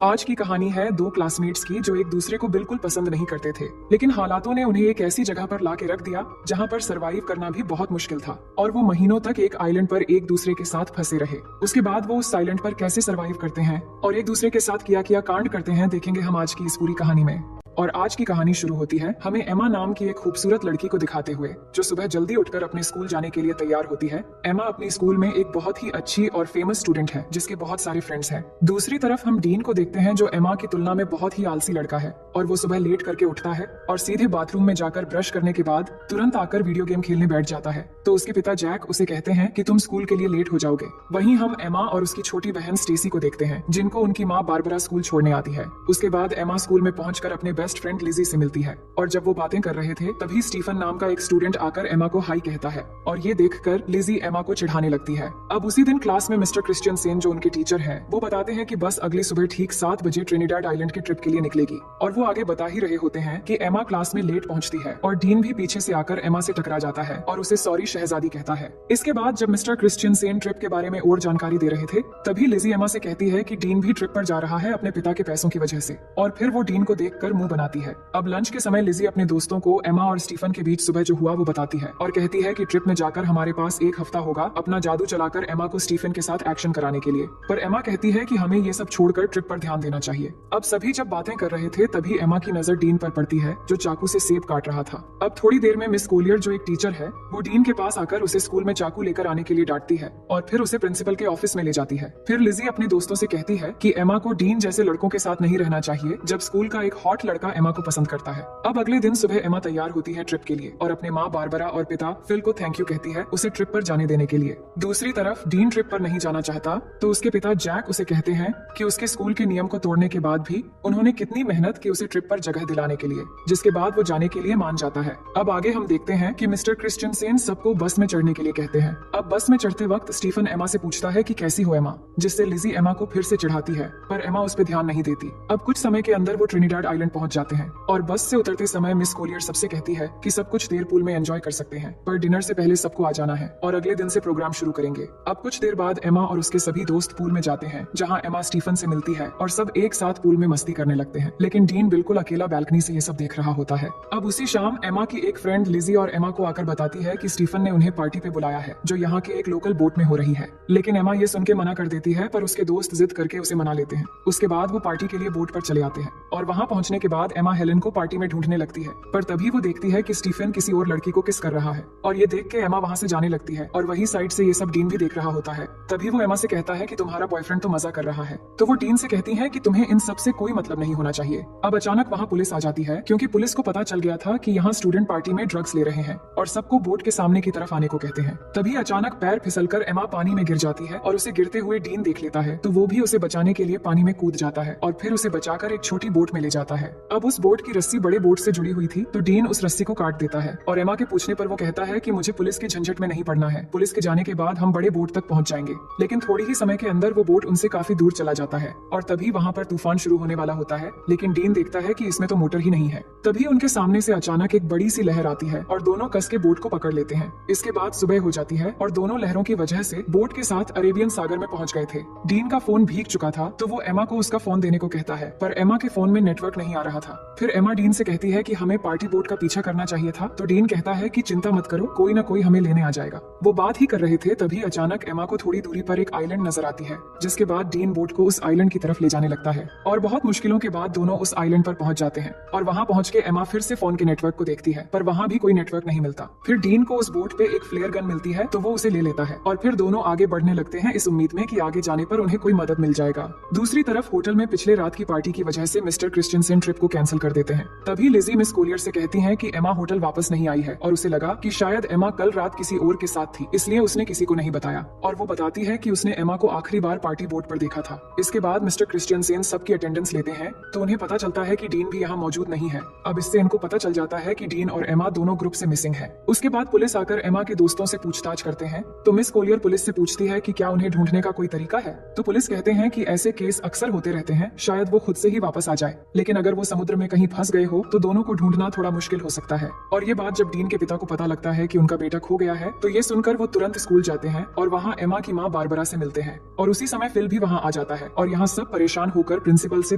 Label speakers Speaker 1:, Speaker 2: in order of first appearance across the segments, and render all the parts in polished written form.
Speaker 1: आज की कहानी है दो क्लासमेट्स की जो एक दूसरे को बिल्कुल पसंद नहीं करते थे, लेकिन हालातों ने उन्हें एक ऐसी जगह पर ला के रख दिया जहां पर सरवाइव करना भी बहुत मुश्किल था और वो महीनों तक एक आइलैंड पर एक दूसरे के साथ फंसे रहे। उसके बाद वो उस आइलैंड पर कैसे सरवाइव करते हैं और एक दूसरे के साथ किया किया कांड करते हैं, देखेंगे हम आज की इस पूरी कहानी में। और आज की कहानी शुरू होती है हमें एमा नाम की एक खूबसूरत लड़की को दिखाते हुए, जो सुबह जल्दी उठकर अपने स्कूल जाने के लिए तैयार होती है। एमा अपने स्कूल में एक बहुत ही अच्छी और फेमस स्टूडेंट है जिसके बहुत सारे फ्रेंड्स हैं। दूसरी तरफ हम डीन को देखते हैं जो एमा की तुलना में बहुत ही आलसी लड़का है और वो सुबह लेट करके उठता है और सीधे बाथरूम में जाकर ब्रश करने के बाद तुरंत आकर वीडियो गेम खेलने बैठ जाता है। तो उसके पिता जैक उसे कहते हैं कि तुम स्कूल के लिए लेट हो जाओगे। वहीं हम एमा और उसकी छोटी बहन स्टेसी को देखते हैं जिनको उनकी माँ बारबरा स्कूल छोड़ने आती है। उसके बाद एमा स्कूल में पहुंचकर अपने बेस्ट फ्रेंड लिजी से मिलती है और जब वो बातें कर रहे थे तभी स्टीफन नाम का एक स्टूडेंट आकर एमा को हाई कहता है और ये देखकर लिजी एमा को चिढ़ाने लगती है। अब उसी दिन क्लास में मिस्टर क्रिश्चियनसेन जो उनके टीचर हैं, वो बताते हैं कि बस अगली सुबह ठीक 7 बजे ट्रिनिडाड आइलैंड की ट्रिप के लिए निकलेगी और वो आगे बता ही रहे होते हैं कि एमा क्लास में लेट पहुंचती है और डीन भी पीछे से आकर एमा से टकरा जाता है और उसे सॉरी शहजादी कहता है। इसके बाद जब मिस्टर क्रिश्चियनसेन ट्रिप के बारे में और जानकारी दे रहे थे तभी लिजी एमा से कहती है कि डीन भी ट्रिप पर जा रहा है अपने पिता के पैसों की वजह से, और फिर वो डीन को देखकर मुंह बनाती है। अब लंच के समय लिजी अपने दोस्तों को एमा और स्टीफन के बीच सुबह जो हुआ वो बताती है और कहती है कि ट्रिप में जाकर हमारे पास एक हफ्ता होगा अपना जादू चलाकर एमा को स्टीफन के साथ एक्शन कराने के लिए, पर एमा कहती है कि हमें ये सब छोड़कर ट्रिप पर ध्यान देना चाहिए। अब सभी जब बातें कर रहे थे तभी एमा की नजर डीन पर पड़ती है जो चाकू से सेब काट रहा था। अब थोड़ी देर में मिस कोलियर जो एक टीचर है वो डीन के पास आकर उसे स्कूल में चाकू लेकर आने के लिए डांटती है और फिर उसे प्रिंसिपल के ऑफिस में ले जाती है। फिर लिजी अपने दोस्तों से कहती है कि एमा को डीन जैसे लड़कों के साथ नहीं रहना चाहिए जब स्कूल का एक हॉट लड़का एमा को पसंद करता है। अब अगले दिन सुबह एमा तैयार होती है ट्रिप के लिए और अपने माँ बारबरा और पिता फिल को थैंक यू कहती है उसे ट्रिप पर जाने देने के लिए। दूसरी तरफ डीन ट्रिप पर नहीं जाना चाहता तो उसके पिता जैक उसे कहते हैं कि उसके स्कूल के नियम को तोड़ने के बाद भी उन्होंने कितनी मेहनत की उसे ट्रिप पर जगह दिलाने के लिए, जिसके बाद वो जाने के लिए मान जाता है। अब आगे हम देखते हैं कि मिस्टर क्रिश्चियनसेन सबको बस में चढ़ने के लिए कहते हैं। अब बस में चढ़ते वक्त स्टीफन एमा से पूछता है कि कैसी हो एमा, जिससे लिजी एमा को फिर से चिढ़ाती है, पर एमा उस पर ध्यान नहीं देती। अब कुछ समय के अंदर वो ट्रिनिडाड आइलैंड पहुंच जाते हैं और बस से उतरते समय मिस कोलियर सबसे कहती है कि सब कुछ देर पूल में एंजॉय कर सकते हैं, पर डिनर से पहले सबको आ जाना है और अगले दिन से प्रोग्राम शुरू करेंगे। अब कुछ देर बाद एमा और उसके सभी दोस्त पूल में जाते हैं जहां एमा स्टीफन से मिलती है और सब एक साथ पूल में मस्ती करने लगते हैं, लेकिन डीन बिल्कुल अकेला बैल्कनी से ये सब देख रहा होता है। अब उसी शाम एमा की एक फ्रेंड लिजी और एमा को आकर बताती है कि स्टीफन ने उन्हें पार्टी पे बुलाया है जो यहाँ के एक लोकल बोट में हो रही है, लेकिन एमा ये सुन के मना कर देती है, पर उसके दोस्त जिद करके उसे मना लेते हैं। उसके बाद वो पार्टी के लिए बोट पर चले आते हैं और वहाँ पहुँचने के बाद एमा हेलेन को पार्टी में ढूंढने लगती है, पर तभी वो देखती है कि स्टीफन किसी और लड़की को किस कर रहा है और ये देख के एमा वहाँ से जाने लगती है और वही साइड से ये सब डीन भी देख रहा होता है। तभी वो एमा से कहता है कि तुम्हारा बॉयफ्रेंड तो मजा कर रहा है, तो वो डीन से कहती है कि तुम्हें इन सब से कोई मतलब नहीं होना चाहिए। अब अचानक वहाँ पुलिस आ जाती है क्योंकि पुलिस को पता चल गया था कि यहाँ स्टूडेंट पार्टी में ड्रग्स ले रहे हैं और सबको बोट के सामने की तरफ आने को कहते हैं। तभी अचानक पैर फिसलकर एमा पानी में गिर जाती है और उसे गिरते हुए डीन देख लेता है, तो वो भी उसे बचाने के लिए पानी में कूद जाता है और फिर उसे बचाकर एक छोटी बोट में ले जाता है। अब उस बोट की रस्सी बड़े बोट से जुड़ी हुई थी तो डीन उस रस्सी को काट देता है और एमा के पूछने पर वो कहता है कि मुझे पुलिस के झंझट में नहीं पड़ना है, पुलिस के जाने के बाद हम बड़े बोट तक पहुंच जाएंगे। लेकिन थोड़ी ही समय के अंदर वो बोट उनसे काफी दूर चला जाता है और तभी वहाँ पर तूफान शुरू होने वाला होता है, लेकिन डीन देखता है कि इसमें तो मोटर ही नहीं है। तभी उनके सामने से अचानक एक बड़ी सी लहर आती है और दोनों कस के बोट को पकड़ लेते हैं। इसके बाद सुबह हो जाती है और दोनों लहरों की वजह से बोट के साथ अरेबियन सागर में पहुंच गए थे। डीन का फोन भीग चुका था तो वो एमा को उसका फोन देने को कहता है, पर एमा के फोन में नेटवर्क नहीं आ रहा था। फिर एमा डीन से कहती है कि हमें पार्टी बोट का पीछा करना चाहिए था, तो डीन कहता है कि चिंता मत करो, कोई ना कोई हमें लेने आ जाएगा। वो बात ही कर रहे थे तभी अचानक एमा को थोड़ी दूरी पर एक आइलैंड नजर आती है, जिसके बाद डीन बोट को उस आइलैंड की तरफ ले जाने लगता है और बहुत मुश्किलों के बाद दोनों उस आइलैंड पर पहुंच जाते हैं और वहां पहुंच के एमा फिर से फोन के नेटवर्क को देखती है, पर वहां भी कोई नेटवर्क नहीं मिलता। फिर डीन को उस बोट पे एक फ्लेयर गन मिलती है तो वो उसे ले लेता है और फिर दोनों आगे बढ़ने लगते हैं इस उम्मीद में कि आगे जाने पर उन्हें कोई मदद मिल जाएगा। दूसरी तरफ होटल में पिछले रात की पार्टी की वजह से मिस्टर क्रिश्चियनसेन ट्रिप को कैंसिल कर देते हैं। तभी लिजी मिस कोलियर से कहती है कि एमा होटल वापस नहीं आई है और उसे लगा कि शायद एमा कल रात किसी और के साथ थी, इसलिए उसने किसी को नहीं बताया, और वो बताती है कि उसने एमा को आखिरी बार पार्टी बोट पर देखा था। इसके बाद मिस्टर क्रिश्चियनसेन सबकी अटेंडेंस लेते हैं तो उन्हें पता चलता है कि डीन भी यहाँ मौजूद नहीं है। अब इससे इनको पता चल जाता है कि डीन और एमा दोनों ग्रुप से मिसिंग है। उसके बाद पुलिस आकर एमा के दोस्तों से पूछताछ करते हैं तो मिस कोलियर पुलिस से पूछती है कि क्या उन्हें ढूंढने का कोई तरीका है, तो पुलिस कहते हैं कि ऐसे केस अक्सर होते रहते हैं, शायद वो खुद से ही वापस आ जाए, लेकिन अगर वो समुद्र में कहीं फंस गए हो तो दोनों को ढूंढना थोड़ा मुश्किल हो सकता है। और ये बात जब डीन के पिता को पता लगता है कि उनका बेटा खो गया है तो ये सुनकर वो तुरंत स्कूल जाते हैं और वहाँ एमा की माँ बारबरा से मिलते हैं। और उसी समय फिल भी वहाँ आ जाता है और यहाँ सब परेशान होकर प्रिंसिपल से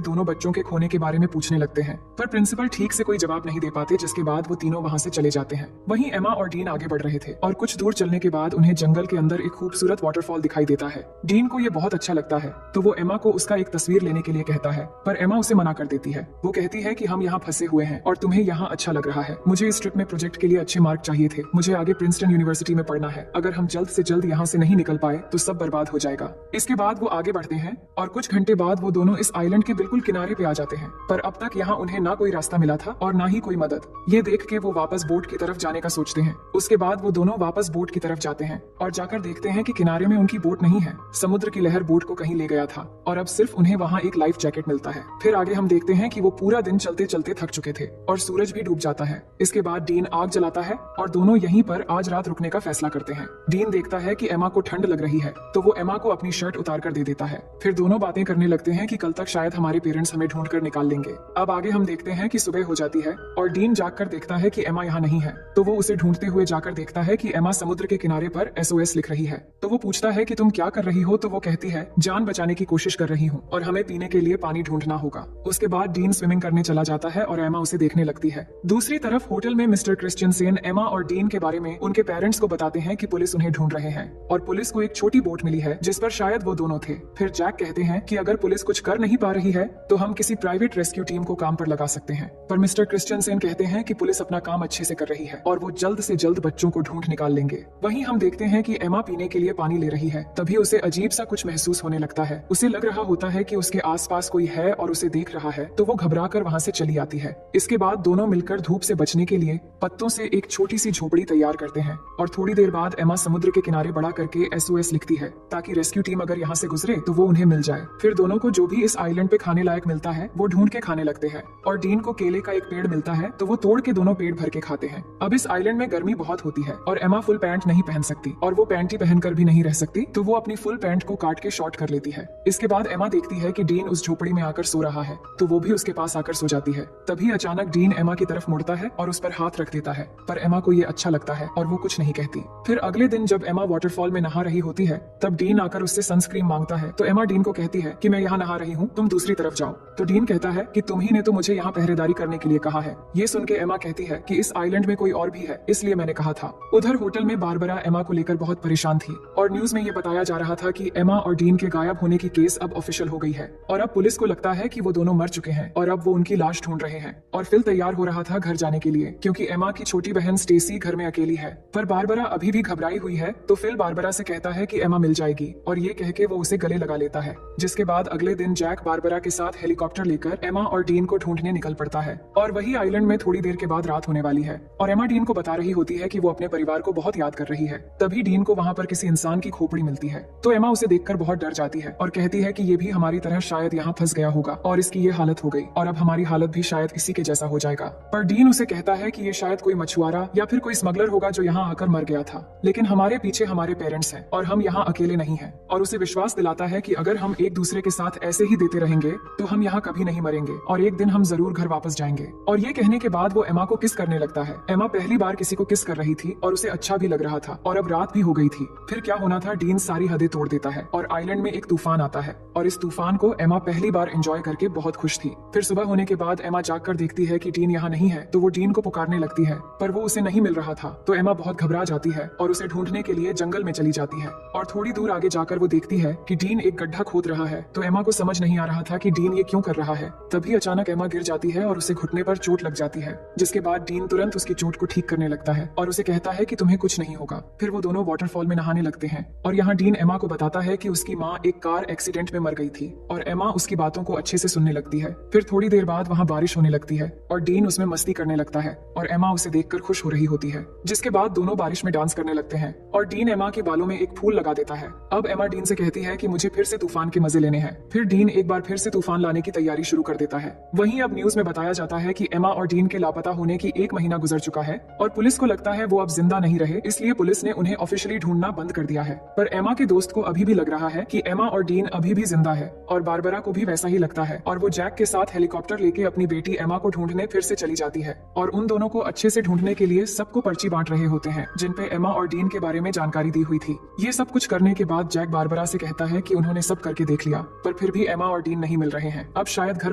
Speaker 1: दोनों बच्चों के खोने के बारे में पूछने लगते हैं, पर प्रिंसिपल ठीक से कोई जवाब नहीं दे पाते, जिसके बाद वो तीनों वहाँ से चले जाते हैं। वहीं एमा और डीन आगे बढ़ रहे थे और कुछ दूर चलने के बाद उन्हें जंगल के अंदर एक खूबसूरत वाटरफॉल दिखाई देता है। डीन को ये बहुत अच्छा लगता है तो वो एमा को उसका एक तस्वीर लेने के लिए कहता है, पर एमा उसे मना कर देती है। वो कहती है कि हम यहाँ फंसे हुए हैं और तुम्हें यहाँ अच्छा लग रहा है। मुझे इस ट्रिप में प्रोजेक्ट के लिए अच्छे मार्क चाहिए थे। मुझे आगे प्रिंसटन यूनिवर्सिटी में पढ़ना है। अगर हम जल्द से जल्द यहाँ से नहीं निकल पाए तो सब बर्बाद हो जाएगा। इसके बाद वो आगे बढ़ते हैं और कुछ घंटे बाद वो दोनों इस आइलैंड के बिल्कुल किनारे पे आ जाते हैं, पर अब तक यहाँ उन्हें ना कोई रास्ता मिला था और ना ही कोई मदद। ये देख के वो वापस बोट की तरफ जाने का सोचते हैं। उसके बाद वो दोनों वापस बोट की तरफ जाते हैं और जाकर देखते हैं कि किनारे में उनकी बोट नहीं है। समुद्र की लहर बोट को कहीं ले गया था और अब सिर्फ उन्हें वहाँ एक लाइफ जैकेट मिलता है। फिर आगे हम देखते हैं कि वो पूरा दिन चलते चलते थक चुके थे और सूरज भी डूब जाता है। इसके बाद डीन आग जलाता है और दोनों यहीं पर आज रात रुकने का फैसला करते हैं। डीन देखता है कि एमा को ठंड लग रही है तो वो एमा को अपनी शर्ट उतार कर दे देता है। फिर दोनों बातें करने लगते हैं कि कल तक शायद हमारे पेरेंट्स हमें ढूंढ कर निकाल लेंगे। अब आगे हम देखते हैं कि सुबह हो जाती है और डीन जाकर देखता है कि एमा यहाँ नहीं है, तो वो उसे ढूंढते हुए जाकर देखता है कि एमा समुद्र के किनारे पर SOS लिख रही है। तो वो पूछता है कि तुम क्या कर रही हो, तो वो कहती है जान बचाने की कोशिश कर रही हूँ और हमें पीने के लिए पानी ढूंढना होगा। उसके बाद डीन स्विमिंग करने चला जाता है और एमा उसे देखने लगती है। दूसरी तरफ होटल में मिस्टर क्रिश्चियनसेन एमा और डीन के बारे में उनके पेरेंट्स को बताते हैं कि पुलिस उन्हें ढूंढ रहे हैं और पुलिस को एक छोटी बोट मिली है जिस पर शायद वो दोनों थे। फिर जैक कहते हैं कि अगर पुलिस कुछ कर नहीं पा रही है तो हम किसी प्राइवेट रेस्क्यू टीम को काम पर लगा सकते हैं, पर मिस्टर क्रिश्चियनसेन कहते हैं कि पुलिस अपना काम अच्छे से कर रही है और वो जल्द से जल्द बच्चों को ढूंढ निकाल लेंगे। वहीं हम देखते हैं कि एमा पीने के लिए पानी ले रही है, तभी उसे अजीब सा कुछ महसूस होने लगता है। उसे लग रहा होता है कि उसके आसपास कोई है और उसे देख रहा है, तो वो घबरा कर वहाँ से चली आती है। इसके बाद दोनों मिलकर धूप से बचने के लिए पत्तों से एक छोटी सी झोपड़ी तैयार करते हैं और थोड़ी देर बाद एमा समुद्र के किनारे बड़ा करके SOS लिखती है ताकि रेस्क्यू टीम अगर यहाँ से गुजरे तो वो उन्हें मिल जाए। फिर दोनों को जो भी इस आइलैंड पे खाने लायक मिलता है वो ढूंढ के खाने लगते हैं और डीन को केले का एक पेड़ मिलता है तो वो तोड़ के दोनों पेट भर के खाते हैं। अब इस आइलैंड में गर्मी बहुत होती है और एमा फुल पैंट नहीं पहन सकती और वो पैंटी पहनकर भी नहीं रह सकती, तो वो अपनी फुल पैंट को काट के शॉर्ट कर लेती है। इसके बाद एमा देखती है कि डीन उस झोपड़ी में आकर सो रहा है तो वो भी उसके पास आकर सो जाती है। तभी अचानक डीन एमा की तरफ मुड़ता है और उस पर हाथ रख देता है, पर एमा को ये अच्छा लगता है और वो कुछ नहीं कहती। फिर अगले दिन जब एमा वाटरफॉल में नहा रही होती है तब डीन आकर उससे सनस्क्रीन मांगता है, तो एमा डीन को कहती है कि मैं यहाँ नहा रही हूँ, तुम दूसरी तरफ जाओ। तो डीन कहता है कि तुम ही ने तो मुझे यहाँ पहरेदारी करने के लिए कहा है। ये सुन के एमा कहती है कि इस आइलैंड में कोई और भी है, इसलिए मैंने कहा था। उधर होटल में बारबरा एमा को लेकर बहुत परेशान थी और न्यूज में ये बताया जा रहा था कि एमा और डीन के गायब होने की केस अब ऑफिशियल हो गई है और अब पुलिस को लगता है कि वो दोनों मर चुके हैं और अब वो उनकी लाश ढूंढ रहे हैं। और फिल तैयार हो रहा था घर जाने के लिए क्योंकि एमा की छोटी बहन स्टेसी घर में अकेली है, पर बारबरा अभी भी घबराई हुई है। तो फिल बारबरा से कहता है कि एमा मिल जाएगी और ये कह के वो उसे गले लगा लेता है। जिसके बाद अगले दिन जैक बारबरा के साथ हेलीकॉप्टर लेकर एमा और डीन को ढूंढने निकल पड़ता है और वही आइलैंड में थोड़ी देर के बाद रात होने वाली है और एमा डीन को बता रही होती है कि वो अपने परिवार को बहुत याद कर रही है। तभी डीन को वहाँ पर किसी इंसान की खोपड़ी मिलती है तो एमा उसे देखकर बहुत डर जाती है और कहती है कि ये भी हमारी तरह शायद यहाँ फंस गया होगा और इसकी ये हालत हो गई और अब हमारी हालत भी शायद इसी के जैसा हो जाएगा। पर डीन उसे कहता है कि ये शायद कोई मछुआरा या फिर कोई स्मगलर होगा जो यहाँ आकर मर गया था, लेकिन हमारे पीछे हमारे पेरेंट्स हैं और हम यहाँ अकेले नहीं हैं। और उसे विश्वास दिलाता है कि अगर हम एक दूसरे के साथ ऐसे ही देते रहेंगे तो हम यहाँ कभी नहीं मरेंगे और एक दिन हम जरूर घर वापस जाएंगे। और ये कहने के बाद वो एमा को किस करने लगता है। एमा पहली बार किसी को किस कर रही थी और उसे अच्छा भी लग रहा था और अब रात भी हो गई थी। फिर क्या होना था, डीन सारी हदें तोड़ देता है और आइलैंड में एक तूफान आता है और इस तूफान को एमा पहली बार एंजॉय करके बहुत खुश थी। फिर सुबह होने के बाद एमा जाग कर देखती है कि डीन यहाँ नहीं है तो वो डीन को पुकारने लगती है, पर वो उसे नहीं मिल रहा था। तो एमा बहुत घबरा जाती है और उसे ढूंढने के लिए जंगल में चली जाती है और थोड़ी दूर आगे जाकर वो देखती है कि डीन एक गड्ढा खोद रहा है। तो एमा को समझ नहीं आ रहा था कि डीन ये क्यों कर रहा है। तभी अचानक एमा गिर जाती है और उसे घुटने पर चोट लग जाती है, जिसके बाद डीन तुरंत उसकी चोट को ठीक करने लगता है और उसे कहता है कि तुम्हें कुछ नहीं होगा। फिर वो दोनों वाटरफॉल में नहाने लगते हैं और यहाँ डीन एमा को बताता है कि उसकी माँ एक कार एक्सीडेंट में मर गई थी और एमा उसकी बातों को अच्छे से सुनने लगती है। फिर थोड़ी देर बाद वहाँ बारिश होने लगती है और डीन उसमें मस्ती करने लगता है और एमा उसे देखकर खुश हो रही होती है। जिसके बाद दोनों बारिश में डांस करने लगते हैं और डीन एमा के बालों में एक फूल लगा देता है। अब एमा डीन से कहती है कि मुझे फिर से तूफान के मजे लेने हैं। फिर डीन एक बार फिर से तूफान लाने की तैयारी शुरू कर देता है। वहीं अब न्यूज में बताया जाता है कि एमा और डीन के लापता होने की 1 महीना गुजर चुका है और पुलिस को लगता है वो अब जिंदा नहीं रहे, इसलिए पुलिस ने उन्हें ऑफिशियली ढूंढना बंद कर दिया है। पर एमा के दोस्त को अभी भी लग रहा है कि एमा और डीन अभी भी जिंदा है और बारबरा को भी वैसा ही लगता है और वो जैक के साथ हेलीकॉप्टर हेलीकॉप्टर लेके अपनी बेटी एमा को ढूंढने फिर से चली जाती है और उन दोनों को अच्छे से ढूंढने के लिए सबको पर्ची बांट रहे होते हैं जिन पे एमा और डीन के बारे में जानकारी दी हुई थी। ये सब कुछ करने के बाद जैक बारबरा से कहता है कि उन्होंने सब करके देख लिया पर फिर भी एमा और डीन नहीं मिल रहे हैं, अब शायद घर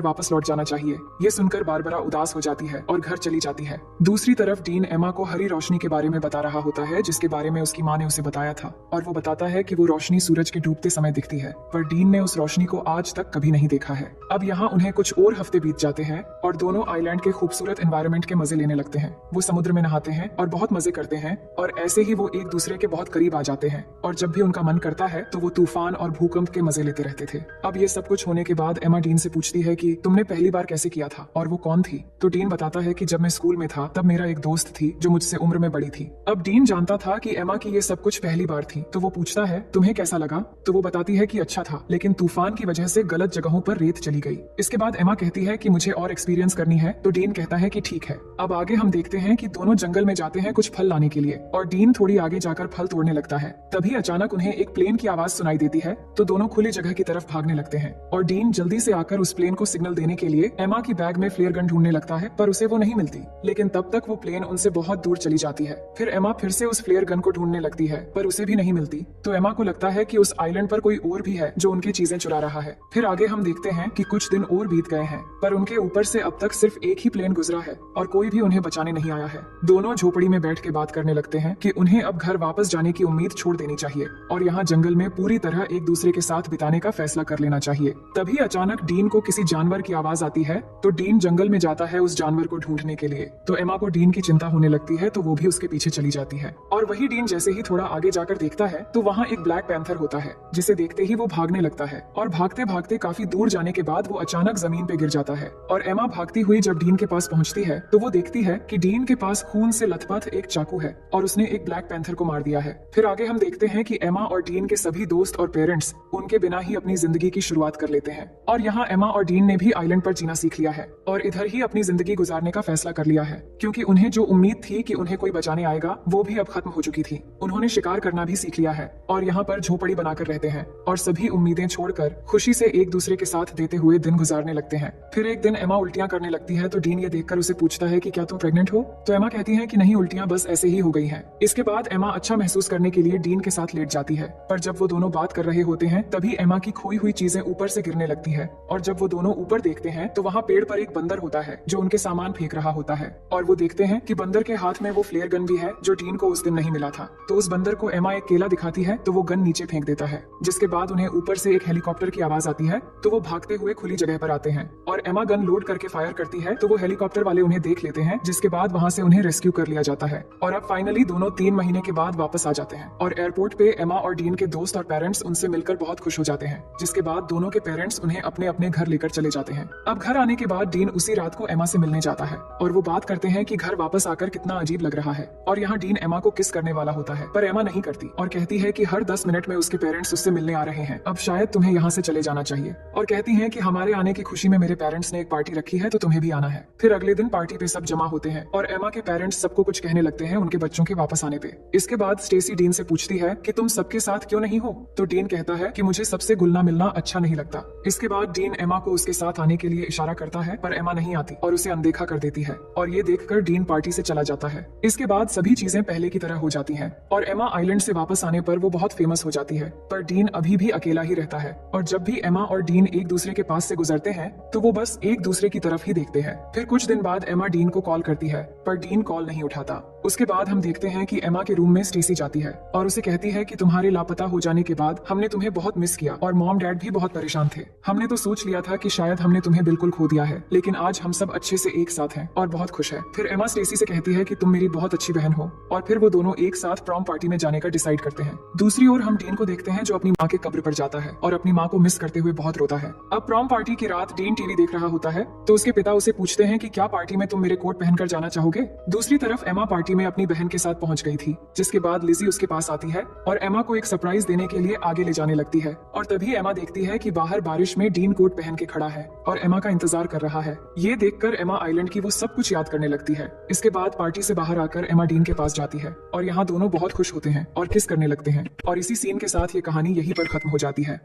Speaker 1: वापस लौट जाना चाहिए। ये सुनकर बारबरा उदास हो जाती है और घर चली जाती है। दूसरी तरफ डीन एमा को हरी रोशनी के बारे में बता रहा होता है जिसके बारे में उसकी माँ ने उसे बताया था और वो बताता है कि वो रोशनी सूरज के डूबते समय दिखती है पर डीन ने उस रोशनी को आज तक कभी नहीं देखा है। अब यहाँ उन्हें कुछ और हफ्ते बीत जाते हैं और दोनों आइलैंड के खूबसूरत एनवायरनमेंट के मजे लेने लगते हैं। वो समुद्र में नहाते हैं और बहुत मजे करते हैं और ऐसे ही वो एक दूसरे के बहुत करीब आ जाते हैं और जब भी उनका मन करता है तो वो तूफान और भूकंप के मजे लेते रहते थे। अब ये सब कुछ होने के बाद एमा डीन से पूछती है कि तुमने पहली बार कैसे किया था और वो कौन थी। तो डीन बताता है कि जब मैं स्कूल में था तब मेरा एक दोस्त थी जो मुझसे उम्र में बड़ी थी। अब डीन जानता था कि एमा की ये सब कुछ पहली बार थी तो वो पूछता है तुम्हें कैसा लगा, तो वो बताती है कि अच्छा था लेकिन तूफान की वजह से गलत जगहों पर रेत चली गई। इसके बाद एमा कहती है कि मुझे और एक्सपीरियंस करनी है तो डीन कहता है कि ठीक है। अब आगे हम देखते हैं कि दोनों जंगल में जाते हैं कुछ फल लाने के लिए और डीन थोड़ी आगे जाकर फल तोड़ने लगता है। तभी अचानक उन्हें एक प्लेन की आवाज सुनाई देती है तो दोनों खुली जगह की तरफ भागने लगते हैं और डीन जल्दी से आकर उस प्लेन को सिग्नल देने के लिए एमा की बैग में फ्लेयर गन ढूंढने लगता है पर उसे वो नहीं मिलती। लेकिन तब तक वो प्लेन उनसे बहुत दूर चली जाती है। फिर एमा फिर से उस फ्लेयर गन को ढूंढने लगती है पर उसे भी नहीं मिलती तो एमा को लगता है कि उस आइलैंड पर कोई और भी है जो उनकी चीजें चुरा रहा है। फिर आगे हम देखते हैं कि कुछ दिन और बीत गए हैं पर उनके ऊपर से अब तक सिर्फ एक ही प्लेन गुजरा है और कोई भी उन्हें बचाने नहीं आया है। दोनों झोपड़ी में बैठ के बात करने लगते हैं कि उन्हें अब घर वापस जाने की उम्मीद छोड़ देनी चाहिए और यहाँ जंगल में पूरी तरह एक दूसरे के साथ बिताने का फैसला कर लेना चाहिए। तभी अचानक डीन को किसी जानवर की आवाज आती है तो डीन जंगल में जाता है उस जानवर को ढूंढने के लिए। तो एमा को डीन की चिंता होने लगती है तो वो भी उसके पीछे चली जाती है और वही डीन जैसे ही थोड़ा आगे जाकर देखता है तो वहाँ एक ब्लैक पैंथर होता है जिसे देखते ही वो भागने लगता है और भागते भागते काफी दूर जाने के बाद वो अचानक जमीन पे गिर जाता है और एमा भागती हुई जब डीन के पास पहुंचती है तो वो देखती है कि डीन के पास खून से लथपथ एक चाकू है और उसने एक ब्लैक पैंथर को मार दिया है। फिर आगे हम देखते हैं कि एमा और डीन के सभी दोस्त और पेरेंट्स उनके बिना ही अपनी जिंदगी की शुरुआत कर लेते हैं और यहाँ एमा और डीन ने भी आइलैंड पर जीना सीख लिया है और इधर ही अपनी जिंदगी गुजारने का फैसला कर लिया है क्योंकि उन्हें जो उम्मीद थी कि उन्हें कोई बचाने आएगा वो भी अब खत्म हो चुकी थी। उन्होंने शिकार करना भी सीख लिया है और यहाँ पर झोपड़ी बनाकर रहते हैं और सभी उम्मीदें छोड़कर खुशी से एक दूसरे के साथ देते हुए दिन गुजारने लगते हैं। फिर एक दिन एमा उल्टियां करने लगती है तो डीन ये देखकर उसे पूछता है कि क्या तुम प्रेग्नेंट हो। तो एमा कहती है कि नहीं, उल्टियां बस ऐसे ही हो गई हैं। इसके बाद एमा अच्छा महसूस करने के लिए डीन के साथ लेट जाती है पर जब वो दोनों बात कर रहे होते हैं तभी एमा की खोई हुई चीजें ऊपर से गिरने लगती है और जब वो दोनों ऊपर देखते हैं तो वहाँ पेड़ पर एक बंदर होता है जो उनके सामान फेंक रहा होता है और वो देखते हैं कि बंदर के हाथ में वो फ्लेयर गन भी है जो डीन को उस दिन नहीं मिला था। तो उस बंदर को एमा एक केला दिखाती है तो वो गन नीचे फेंक देता है जिसके बाद उन्हें ऊपर से एक हेलीकॉप्टर की आवाज आती है तो वो भागते हुए खुली जगह पर आते हैं और एमा गन लोड करके फायर करती है तो वो हेलीकॉप्टर वाले उन्हें देख लेते हैं जिसके बाद वहाँ से उन्हें रेस्क्यू कर लिया जाता है और अब फाइनली दोनों 3 महीने के बाद वापस आ जाते हैं और एयरपोर्ट पे एमा और डीन के दोस्त और पेरेंट्स उनसे मिलकर बहुत खुश हो जाते हैं जिसके बाद दोनों के पेरेंट्स उन्हें अपने अपने घर लेकर चले जाते हैं। अब घर आने के बाद डीन उसी रात को एमा से मिलने जाता है और वो बात करते हैं कि घर वापस आकर कितना अजीब लग रहा है और यहाँ डीन एमा को किस करने वाला होता है पर एमा नहीं करती और कहती है कि हर 10 मिनट में उसके पेरेंट्स उससे मिलने आ रहे हैं, अब शायद तुम्हें यहाँ से चले जाना चाहिए और कहती है कि हमारे आने की खुशी में मेरे पेरेंट्स ने एक पार्टी रखी है तो तुम्हें भी आना है। फिर अगले दिन पार्टी पे सब जमा होते हैं और एमा के पेरेंट्स सबको कुछ कहने लगते हैं उनके बच्चों के वापस आने पे। इसके बाद स्टेसी डीन से पूछती है कि तुम सबके साथ क्यों नहीं हो। तो डीन कहता है कि मुझे सबसे घुलना मिलना अच्छा नहीं लगता। इसके बाद डीन एमा को उसके साथ आने के लिए इशारा करता है पर एमा नहीं आती और उसे अनदेखा कर देती है और ये देखकर डीन पार्टी से चला जाता है। इसके बाद सभी चीजें पहले की तरह हो जाती हैं और एमा आइलैंड से वापस आने पर वो बहुत फेमस हो जाती है पर डीन अभी भी अकेला ही रहता है और जब भी एमा और डीन एक दूसरे के पास से गुजरते हैं तो वो बस एक दूसरे की तरफ ही देखते हैं। फिर कुछ दिन बाद एमा डीन को कॉल करती है पर डीन कॉल नहीं उठाता। उसके बाद हम देखते हैं कि एमा के रूम में स्टेसी जाती है और उसे कहती है कि तुम्हारे लापता हो जाने के बाद हमने तुम्हें बहुत मिस किया और मॉम डैड भी बहुत परेशान थे। हमने तो सोच लिया था कि शायद हमने तुम्हें बिल्कुल खो दिया है लेकिन आज हम सब अच्छे से एक साथ हैं और बहुत खुश है। फिर एमा स्टेसी से कहती है कि तुम मेरी बहुत अच्छी बहन हो और फिर वो दोनों एक साथ प्रॉम पार्टी में जाने का डिसाइड करते हैं। दूसरी ओर हम डीन को देखते हैं जो अपनी माँ के कब्र पर जाता है और अपनी माँ को मिस करते हुए बहुत रोता है। अब प्रॉम पार्टी की रात डीन टीवी देख रहा होता है तो उसके पिता उसे पूछते हैं कि क्या पार्टी में तुम मेरे कोट पहनकर जाना चाहोगे। दूसरी तरफ एमा पार्टी में अपनी बहन के साथ पहुंच गई थी जिसके बाद लिजी उसके पास आती है और एमा को एक सरप्राइज देने के लिए आगे ले जाने लगती है और तभी एमा देखती है कि बाहर बारिश में डीन कोट पहन के खड़ा है और एमा का इंतजार कर रहा है। ये देखकर एमा आइलैंड की वो सब कुछ याद करने लगती है। इसके बाद पार्टी से बाहर आकर एमा डीन के पास जाती है और यहाँ दोनों बहुत खुश होते हैं और किस करने लगते हैं और इसी सीन के साथ ये कहानी यहीं पर खत्म हो जाती है।